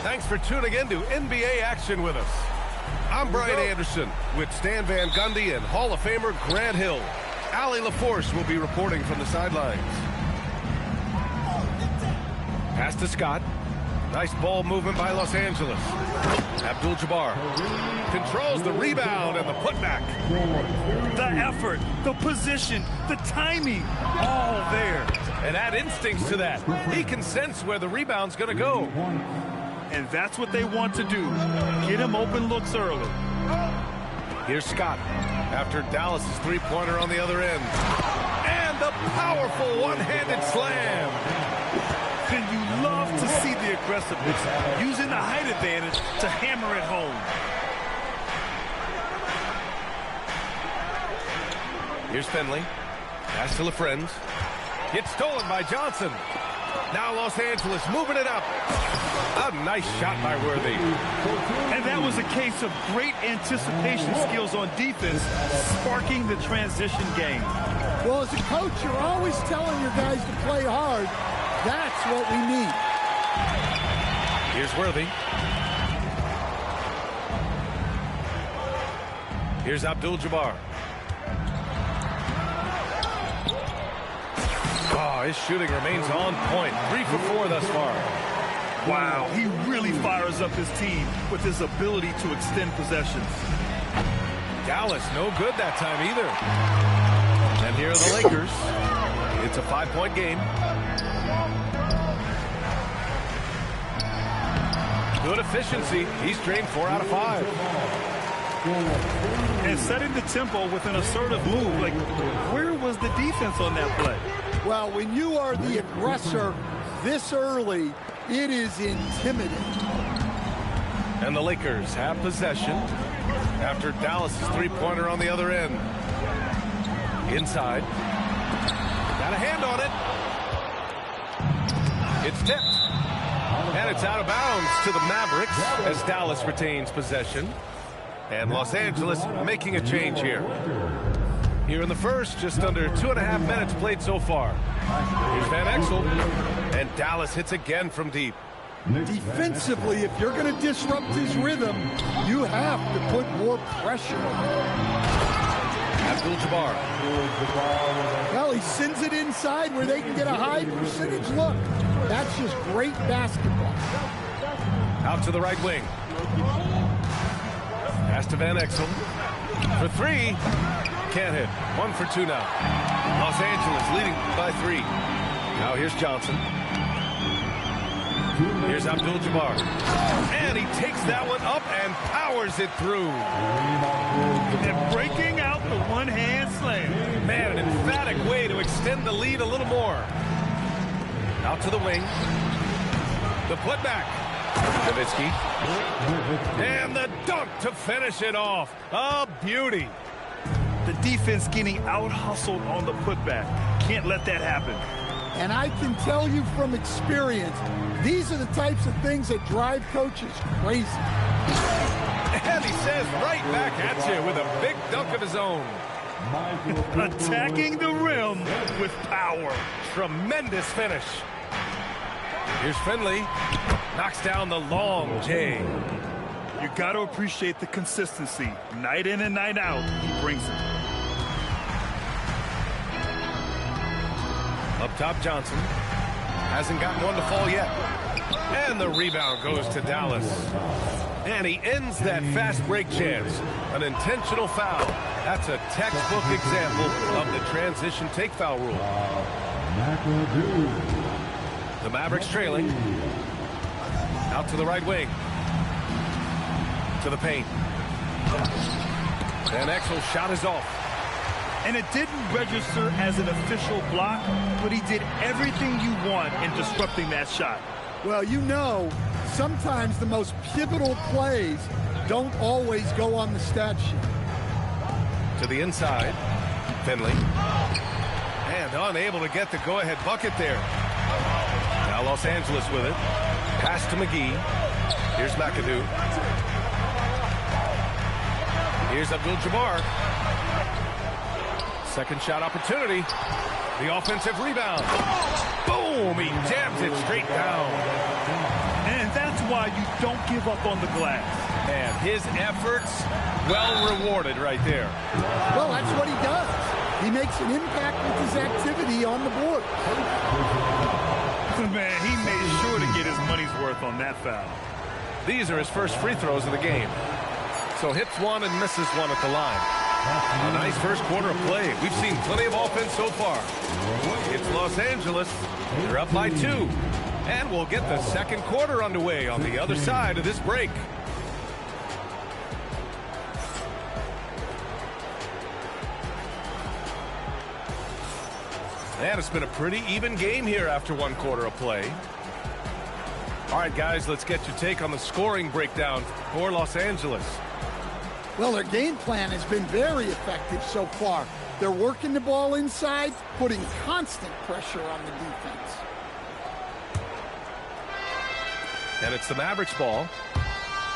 Thanks for tuning in to NBA action with us. I'm Brian Anderson with Stan Van Gundy and Hall of Famer Grant Hill. Allie LaForce will be reporting from the sidelines. Pass to Scott. Nice ball movement by Los Angeles. Abdul-Jabbar controls the rebound and the putback. The effort, the position, the timing, all there. And add instincts to that. He can sense where the rebound's going to go. And that's what they want to do. Get him open looks early. Here's Scott after Dallas' three-pointer on the other end. And the powerful one-handed slam. And you love to see the aggressiveness, using the height advantage to hammer it home. Here's Finley. Pass to LaFrentz. Gets stolen by Johnson. Now Los Angeles moving it up. A nice shot by Worthy. And that was a case of great anticipation skills on defense, sparking the transition game. Well, as a coach, you're always telling your guys to play hard. That's what we need. Here's Worthy. Here's Abdul-Jabbar. Oh, his shooting remains on point. 3 for 4 thus far. Wow, he really fires up his team with his ability to extend possessions. Dallas no good that time either. And here are the Lakers. It's a 5-point game. Good efficiency. He's drained 4 out of 5. And setting the tempo with an assertive move. Like, where was the defense on that play? Well, when you are the aggressor this early, it is intimidating. And the Lakers have possession after Dallas' three-pointer on the other end. Inside. Got a hand on it. It's tipped. And it's out of bounds to the Mavericks as Dallas retains possession. And Los Angeles making a change here. Here in the first, just under 2.5 minutes played so far. Here's Van Exel. And Dallas hits again from deep. Defensively, if you're going to disrupt his rhythm, you have to put more pressure on him. Abdul-Jabbar. Well, he sends it inside where they can get a high percentage look. That's just great basketball. Out to the right wing. Pass to Van Exel. For 3. Can't hit. 1 for 2 now. Los Angeles leading by 3. Now here's Johnson. Here's Abdul-Jabbar. And he takes that one up and powers it through. And breaking out the one-hand slam. Man, an emphatic way to extend the lead a little more. Out to the wing. The putback. Nowitzki. And the dunk to finish it off. A beauty. The defense getting out-hustled on the putback. Can't let that happen. And I can tell you from experience, these are the types of things that drive coaches crazy. And he says right back at you with a big dunk of his own. Attacking the rim with power. Tremendous finish. Here's Finley. Knocks down the long J. You got to appreciate the consistency. Night in and night out, he brings it. Up top, Johnson. Hasn't gotten one to fall yet. And the rebound goes to Dallas. And he ends that fast break chance. An intentional foul. That's a textbook example of the transition take foul rule. The Mavericks trailing. Out to the right wing. To the paint. Van Exel's shot is off. And it didn't register as an official block, but he did everything you want in disrupting that shot. Well, you know, sometimes the most pivotal plays don't always go on the stat sheet. To the inside. Finley. And unable to get the go-ahead bucket there. Now Los Angeles with it. Pass to McGee. Here's McAdoo. Here's Abdul-Jabbar. Second shot opportunity. The offensive rebound. Boom! He jams it straight down. And that's why you don't give up on the glass. And his efforts, well rewarded right there. Well, that's what he does. He makes an impact with his activity on the board. Man, he made sure to get his money's worth on that foul. These are his first free throws of the game. So hits one and misses one at the line. A nice first quarter of play. We've seen plenty of offense so far. It's Los Angeles. They're up by 2. And we'll get the second quarter underway on the other side of this break. And it's been a pretty even game here after one quarter of play. All right, guys, let's get your take on the scoring breakdown for Los Angeles. Well, their game plan has been very effective so far. They're working the ball inside, putting constant pressure on the defense. And it's the Mavericks ball,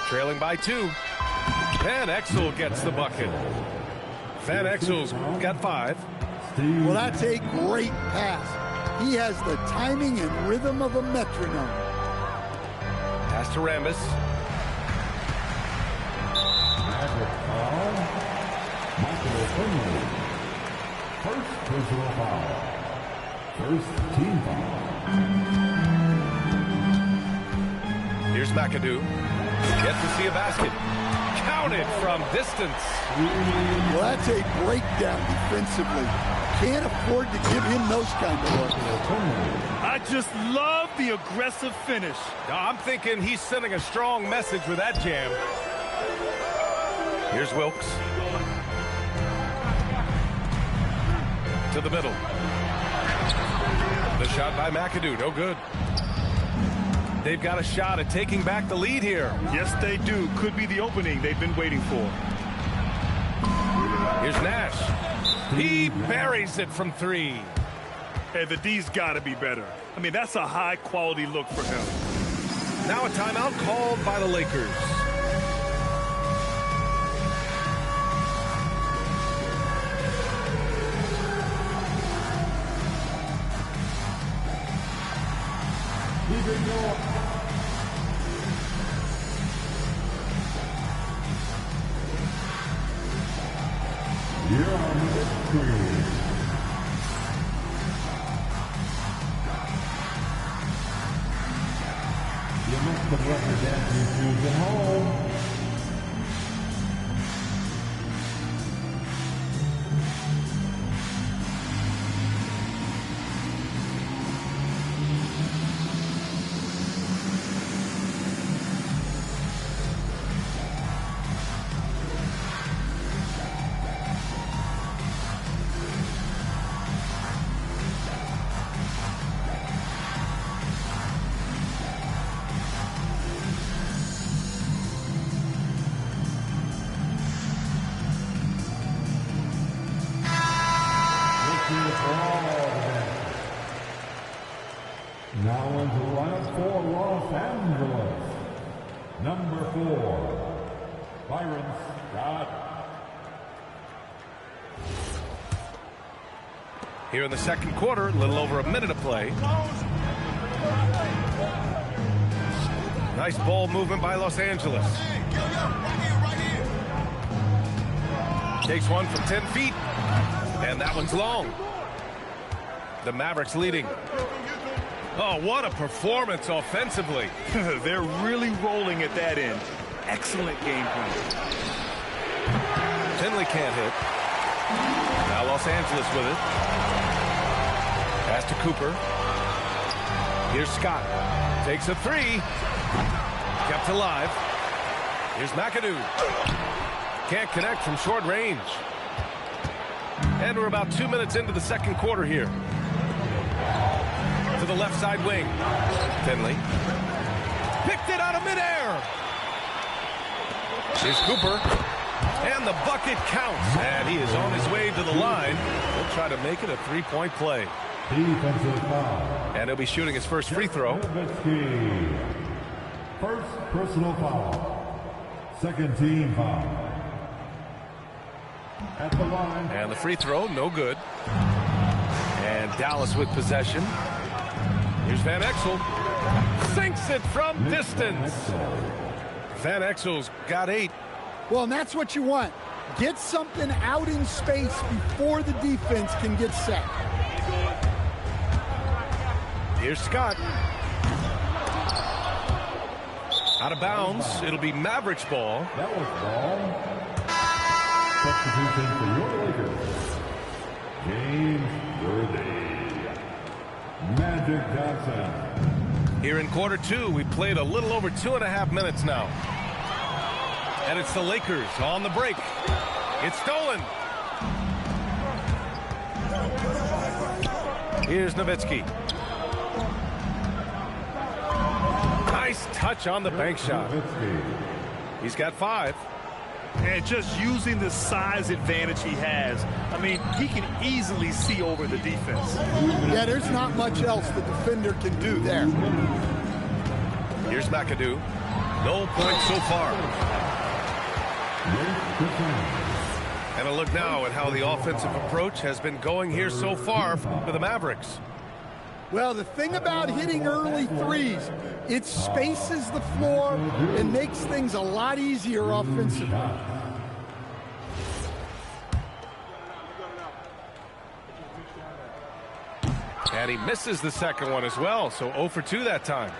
trailing by 2. Van Exel gets the bucket. Van Exel's got 5. Well, that's a great pass. He has the timing and rhythm of a metronome. Pass to Rambis. Magic foul. Michael Finley. First personal foul. First team foul. Here's McAdoo. Yet to see a basket. Counted from distance. Well, that's a breakdown defensively. Can't afford to give him those kind of looks. I just love the aggressive finish. I'm thinking he's sending a strong message with that jam. Here's Wilkes. To the middle. The shot by McAdoo, no good. They've got a shot at taking back the lead here. Yes, they do. Could be the opening they've been waiting for. Here's Nash. He buries it from 3. Hey, the D's got to be better. I mean, that's a high-quality look for him. Now a timeout called by the Lakers. You're on the screen. You must have represent your shoes at home. Now into lineup for Los Angeles. Number 4, Byron Scott. Here in the second quarter, a little over a minute of play. Nice ball movement by Los Angeles. Takes one from 10 feet, and that one's long. The Mavericks leading. Oh, what a performance offensively. They're really rolling at that end. Excellent game plan. Finley can't hit. Now Los Angeles with it. Pass to Cooper. Here's Scott. Takes a 3. Kept alive. Here's McAdoo. Can't connect from short range. And we're about 2 minutes into the second quarter here. To the left side wing. Finley. Picked it out of midair. Here's Cooper. And the bucket counts. And he is on his way to the line. He'll try to make it a three-point play. Defensive foul. And he'll be shooting his first free throw. Nowitzki. First personal foul. Second team foul. At the line. And the free throw, no good. And Dallas with possession. Here's Van Exel. Sinks it from distance. Van Exel's got 8. Well, and that's what you want. Get something out in space before the defense can get set. Here's Scott. Out of bounds. It'll be Mavericks ball. That was ball. Substitution for your Lakers. James Worthy. Magic Johnson. Here in quarter 2, we played a little over 2.5 minutes now. And it's the Lakers on the break. It's stolen. Here's Nowitzki. Nice touch on the bank shot. He's got 5. And just using the size advantage he has, I mean, he can easily see over the defense. Yeah, there's not much else the defender can do there. Here's McAdoo. No points so far. And a look now at how the offensive approach has been going here so far for the Mavericks. Well, the thing about hitting early threes, it spaces the floor and makes things a lot easier offensively. And he misses the second one as well, so 0 for 2 that time.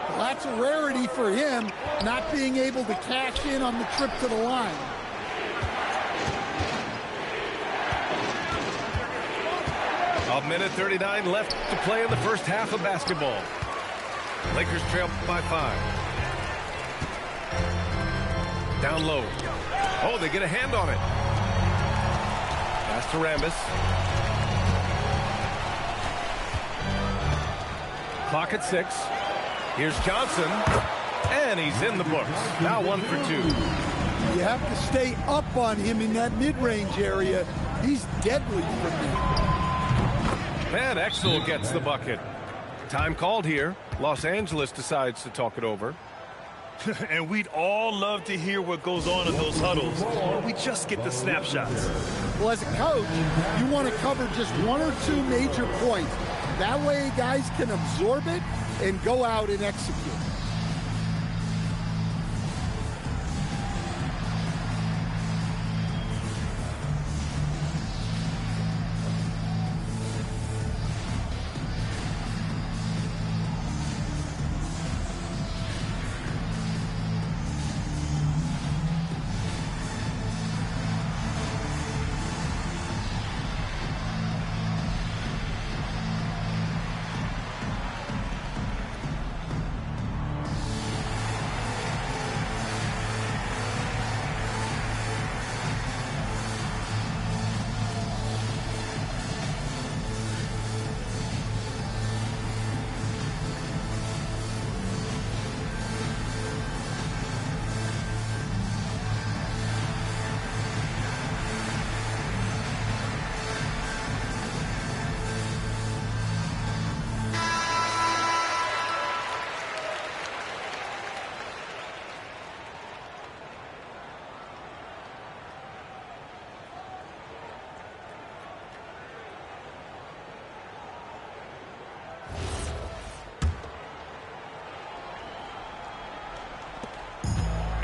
Well, that's a rarity for him, not being able to cash in on the trip to the line. A minute 39 left to play in the first half of basketball. Lakers trail by 5. Down low. Oh, they get a hand on it. Pass to Rambis. Clock at 6. Here's Johnson. And he's in the books. Now 1 for 2. You have to stay up on him in that mid-range area. He's deadly from there. Van Exel gets the bucket. Time called here. Los Angeles decides to talk it over. And we'd all love to hear what goes on in those huddles. We just get the snapshots. Well, as a coach, you want to cover just 1 or 2 major points. That way guys can absorb it and go out and execute.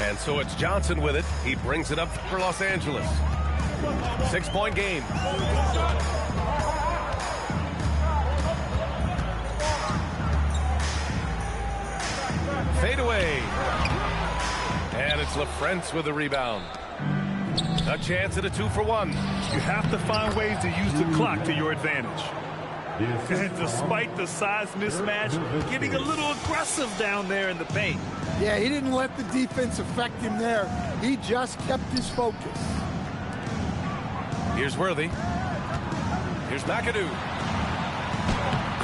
And so it's Johnson with it. He brings it up for Los Angeles. 6-point game. Fade away. And it's LaFrentz with the rebound. A chance at a 2-for-1. You have to find ways to use the clock to your advantage. And despite the size mismatch, getting a little aggressive down there in the paint. Yeah, he didn't let the defense affect him there. He just kept his focus. Here's Worthy. Here's McAdoo.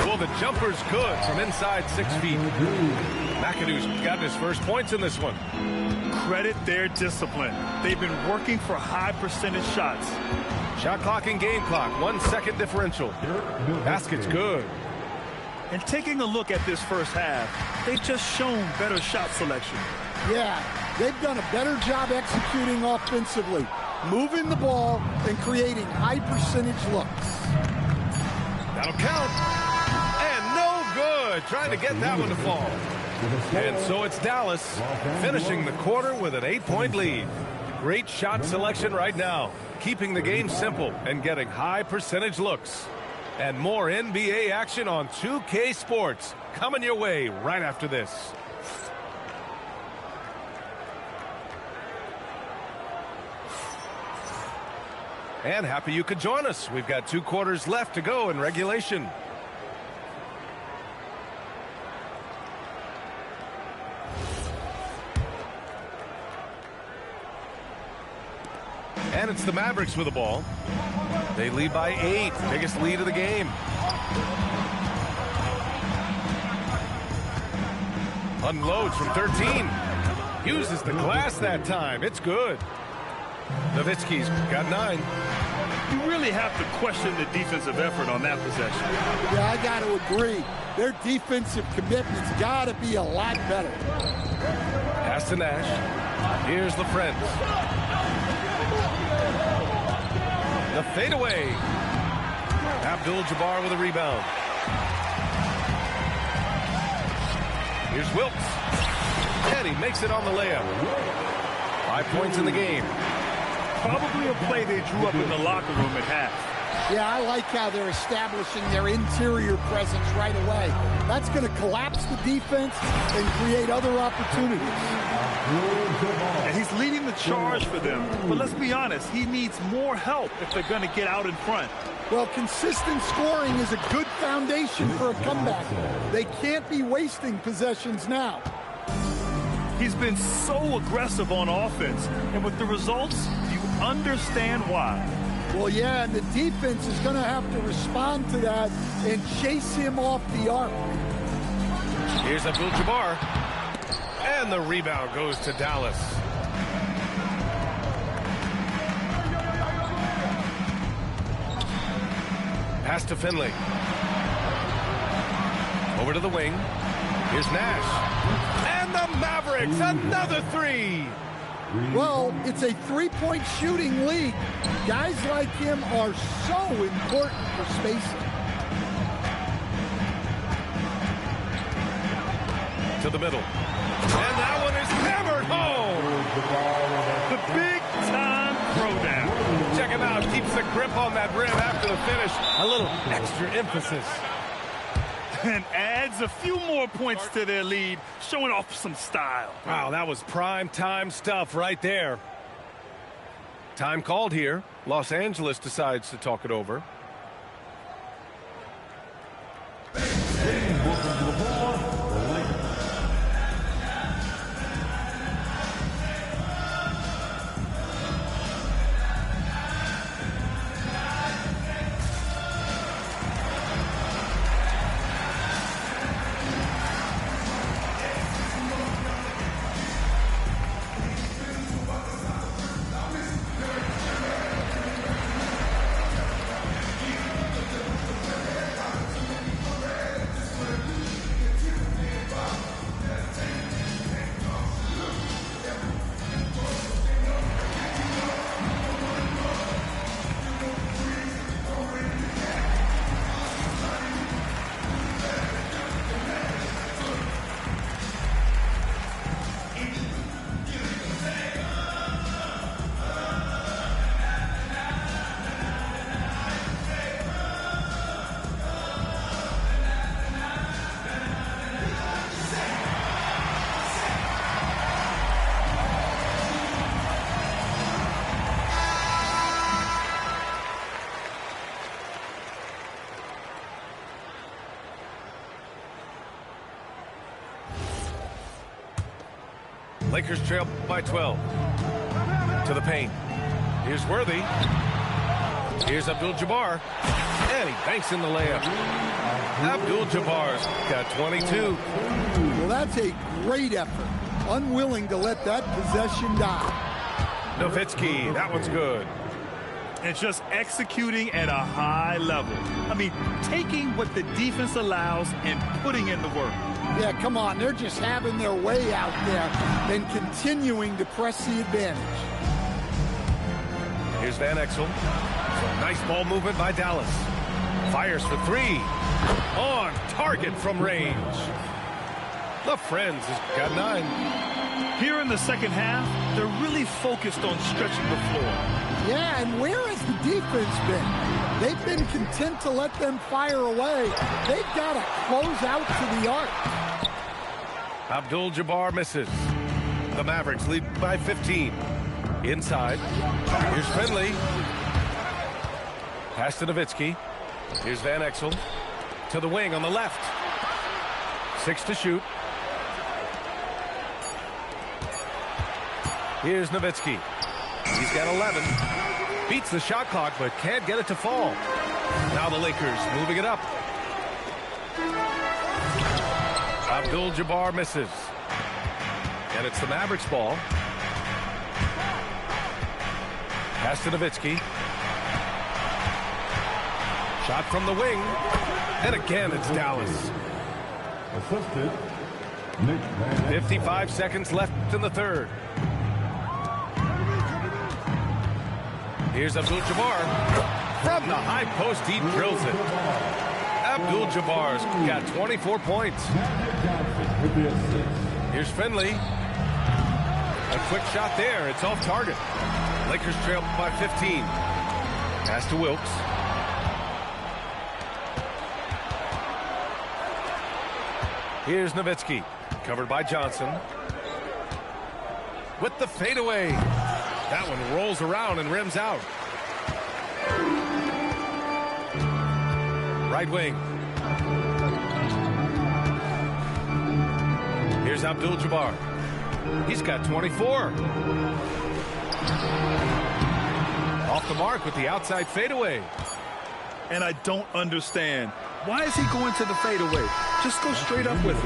Well, the jumper's good from inside 6 feet. McAdoo's gotten his first points in this one. Credit their discipline. They've been working for high percentage shots. Shot clock and game clock. 1 second differential. Basket's good. And taking a look at this first half, they've just shown better shot selection. Yeah, they've done a better job executing offensively, moving the ball and creating high percentage looks. That'll count. And no good. good, trying to get that one to fall. And so it's Dallas finishing the quarter with an 8-point lead. Great shot selection right now, keeping the game simple and getting high percentage looks. And more NBA action on 2K Sports coming your way right after this. And happy you could join us. We've got 2 quarters left to go in regulation. And it's the Mavericks with the ball. They lead by 8, biggest lead of the game. Unloads from 13. Uses the glass that time. It's good. Nowitzki's got 9. You really have to question the defensive effort on that possession. Yeah, I got to agree. Their defensive commitment's got to be a lot better. Pass to Nash. Here's LaFrentz. The fadeaway. Abdul-Jabbar with a rebound. Here's Wilkes. And he makes it on the layup. 5 points in the game. Probably a play they drew up in the locker room at half. Yeah, I like how they're establishing their interior presence right away. That's going to collapse the defense and create other opportunities. And he's leading the charge for them. But let's be honest, he needs more help if they're going to get out in front. Well, consistent scoring is a good foundation for a comeback. They can't be wasting possessions now. He's been so aggressive on offense, and with the results, you understand why. Well, yeah, and the defense is going to have to respond to that and chase him off the arc. Here's Abdul-Jabbar. And the rebound goes to Dallas. Pass to Finley. Over to the wing. Here's Nash. And the Mavericks, another 3. Well, it's a 3-point shooting league. Guys like him are so important for spacing. To the middle. And that one is hammered home. The big-time throwdown. Check him out. Keeps the grip on that rim after the finish. A little extra emphasis. And adds a few more points to their lead, showing off some style. Wow, that was prime time stuff right there. Time called here. Los Angeles decides to talk it over. Lakers trail by 12. To the paint. Here's Worthy. Here's Abdul-Jabbar. And he banks in the layup. Abdul-Jabbar's got 22. Well, that's a great effort. Unwilling to let that possession die. Nowitzki, that one's good. And just executing at a high level. I mean, taking what the defense allows and putting in the work. Yeah, come on. They're just having their way out there and continuing to press the advantage. Here's Van Exel. Nice ball movement by Dallas. Fires for three. On target from range. LaFrentz has got 9. Here in the second half, they're really focused on stretching the floor. Yeah, and where has the defense been? They've been content to let them fire away. They've got to close out to the arc. Abdul-Jabbar misses. The Mavericks lead by 15. Inside. Here's Finley. Pass to Nowitzki. Here's Van Exel. To the wing on the left. 6 to shoot. Here's Nowitzki. He's got 11. Beats the shot clock, but can't get it to fall. Now the Lakers moving it up. Abdul-Jabbar misses. And it's the Mavericks ball. Pass to Nowitzki. Shot from the wing. And again, it's Dallas. Assisted, Nick Van Exel. 55 seconds left in the third. Here's Abdul-Jabbar. From the high post, he drills it. Abdul-Jabbar's got 24 points. With the assist. Here's Finley. A quick shot there. It's off target. Lakers trail by 15. Pass to Wilkes. Here's Nowitzki. Covered by Johnson. With the fadeaway. That one rolls around and rims out. Right wing. Here's Abdul-Jabbar. He's got 24. Off the mark with the outside fadeaway. And I don't understand. Why is he going to the fadeaway? Just go straight up with it.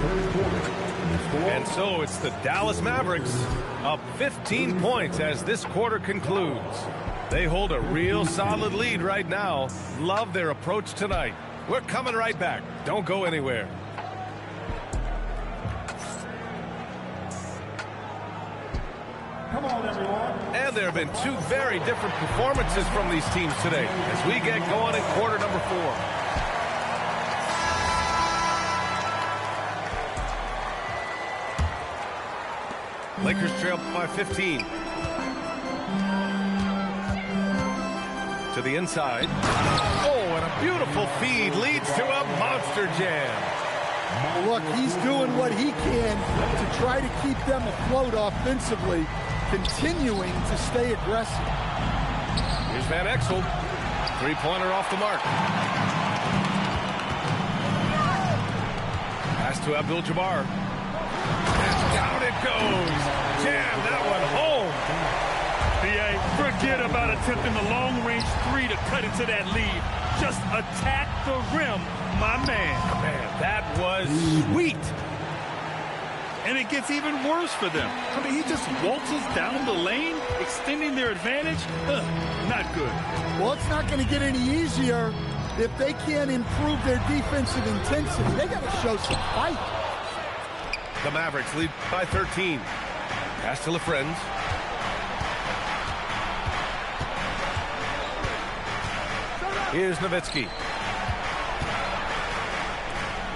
And so it's the Dallas Mavericks up 15 points as this quarter concludes. They hold a real solid lead right now. Love their approach tonight. We're coming right back. Don't go anywhere. Come on, everyone. And there have been 2 very different performances from these teams today as we get going in quarter number 4. Lakers trail by 15. To the inside. Oh, and a beautiful feed leads to a monster jam. Look, he's doing what he can to try to keep them afloat offensively, continuing to stay aggressive. Here's Van Exel. 3-pointer off the mark. Pass to Abdul-Jabbar. And down it goes. Jam that one home. B.A., forget about attempting the long-range 3 to cut into that lead. Just attack the rim, my man. Man, that was sweet. And it gets even worse for them. I mean, he just waltzes down the lane, extending their advantage. Not good. Well, it's not going to get any easier if they can't improve their defensive intensity. They got to show some fight. The Mavericks lead by 13. Pass to LaFrentz. Here's Nowitzki.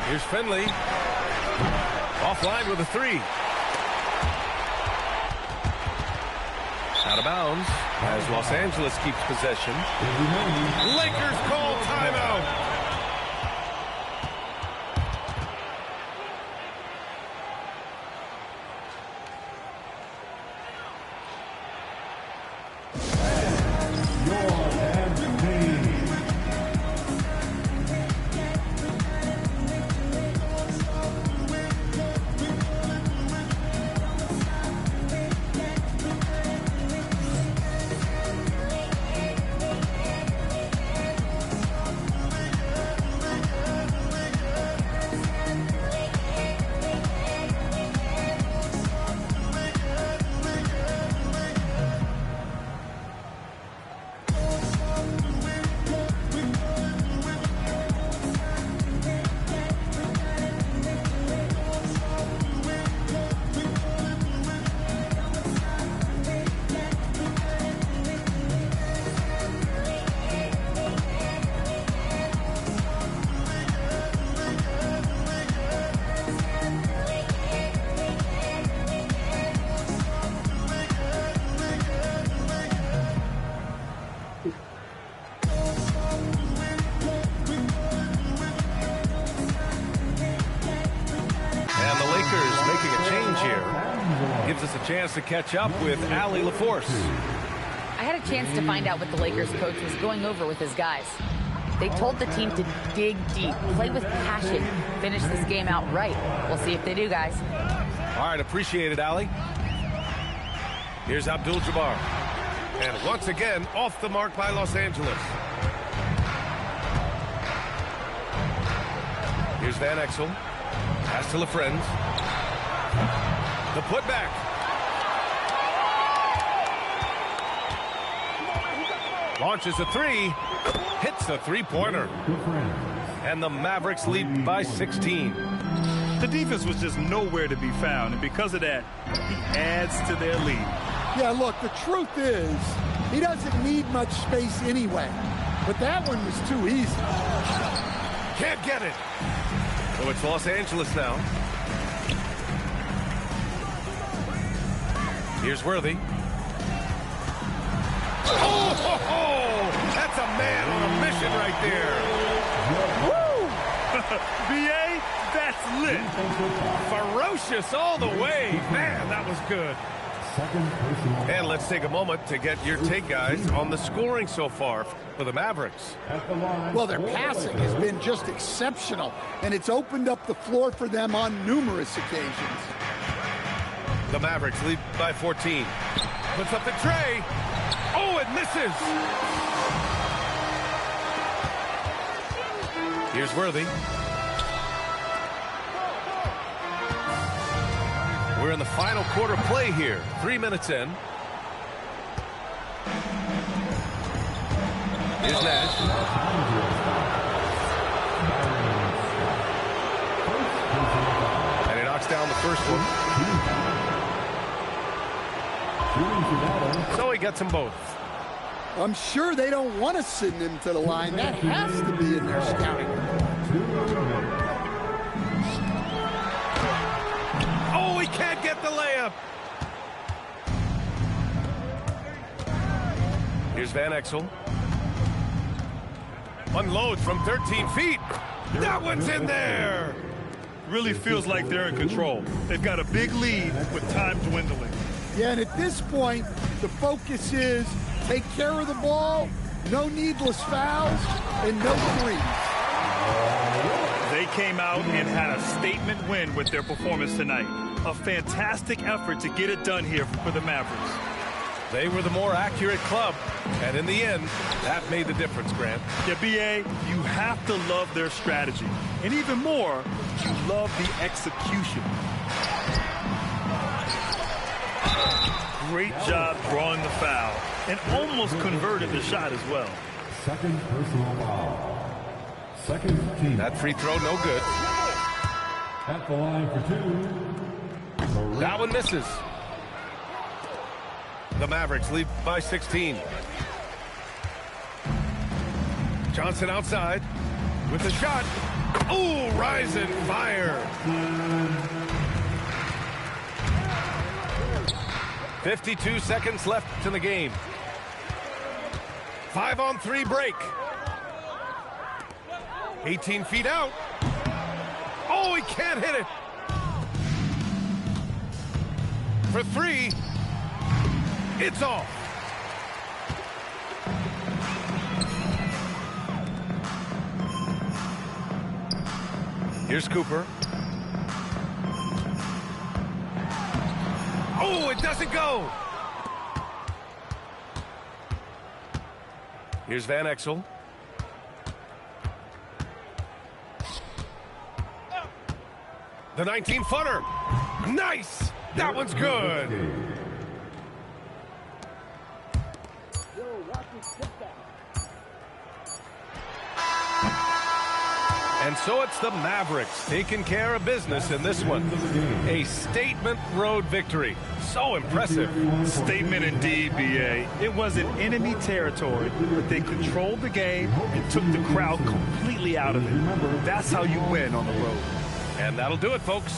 Here's Finley. Offline with a 3. Out of bounds as Los Angeles keeps possession. Lakers call timeout. chance to catch up with Allie LaForce. I had a chance to find out what the Lakers coach was going over with his guys. They told the team to dig deep, play with passion, finish this game out right. We'll see if they do, guys. All right, appreciate it, Allie. Here's Abdul-Jabbar. And once again, off the mark by Los Angeles. Here's Van Exel. Pass to LaFrentz. The putback. Launches a three. Hits a three-pointer. And the Mavericks lead by 16. The defense was just nowhere to be found, and because of that, he adds to their lead. Yeah, look, the truth is, he doesn't need much space anyway. But that one was too easy. Can't get it. So it's Los Angeles now. Here's Worthy. Oh, that's a man on a mission right there. Woo! B.A., that's lit. Ferocious all the way. Man, that was good. And let's take a moment to get your take, guys, on the scoring so far for the Mavericks. Well, their passing has been just exceptional, and it's opened up the floor for them on numerous occasions. The Mavericks lead by 14. Puts up the tray. Oh, it misses. Here's Worthy. We're in the final quarter play here. 3 minutes in. Here's Nash. And he knocks down the first one. So he gets them both. I'm sure they don't want to send him to the line. That has to be in their scouting report. Oh, he can't get the layup. Here's Van Exel. Unloads from 13 feet. That one's in there. Really feels like they're in control. They've got a big lead with time dwindling. Yeah, and at this point, the focus is take care of the ball, no needless fouls, and no threes. They came out and had a statement win with their performance tonight. A fantastic effort to get it done here for the Mavericks. They were the more accurate club, and in the end, that made the difference, Grant. Yeah, B.A., you have to love their strategy. And even more, you love the execution. Great job drawing the foul and almost converted the shot as well. Second personal foul. Second team. That free throw, no good. At the line for two. That one misses. The Mavericks lead by 16. Johnson outside with the shot. Ooh, rise and fire. 52 seconds left in the game. 5-on-3 break. 18 feet out. Oh, he can't hit it. For three. It's off. Here's Cooper. Oh, it doesn't go. Here's Van Exel. The 19-footer. Nice. That one's good. And so it's the Mavericks taking care of business in this one. A statement road victory. So impressive. Statement indeed, B.A. It wasn't enemy territory, but they controlled the game and took the crowd completely out of it. That's how you win on the road. And that'll do it, folks.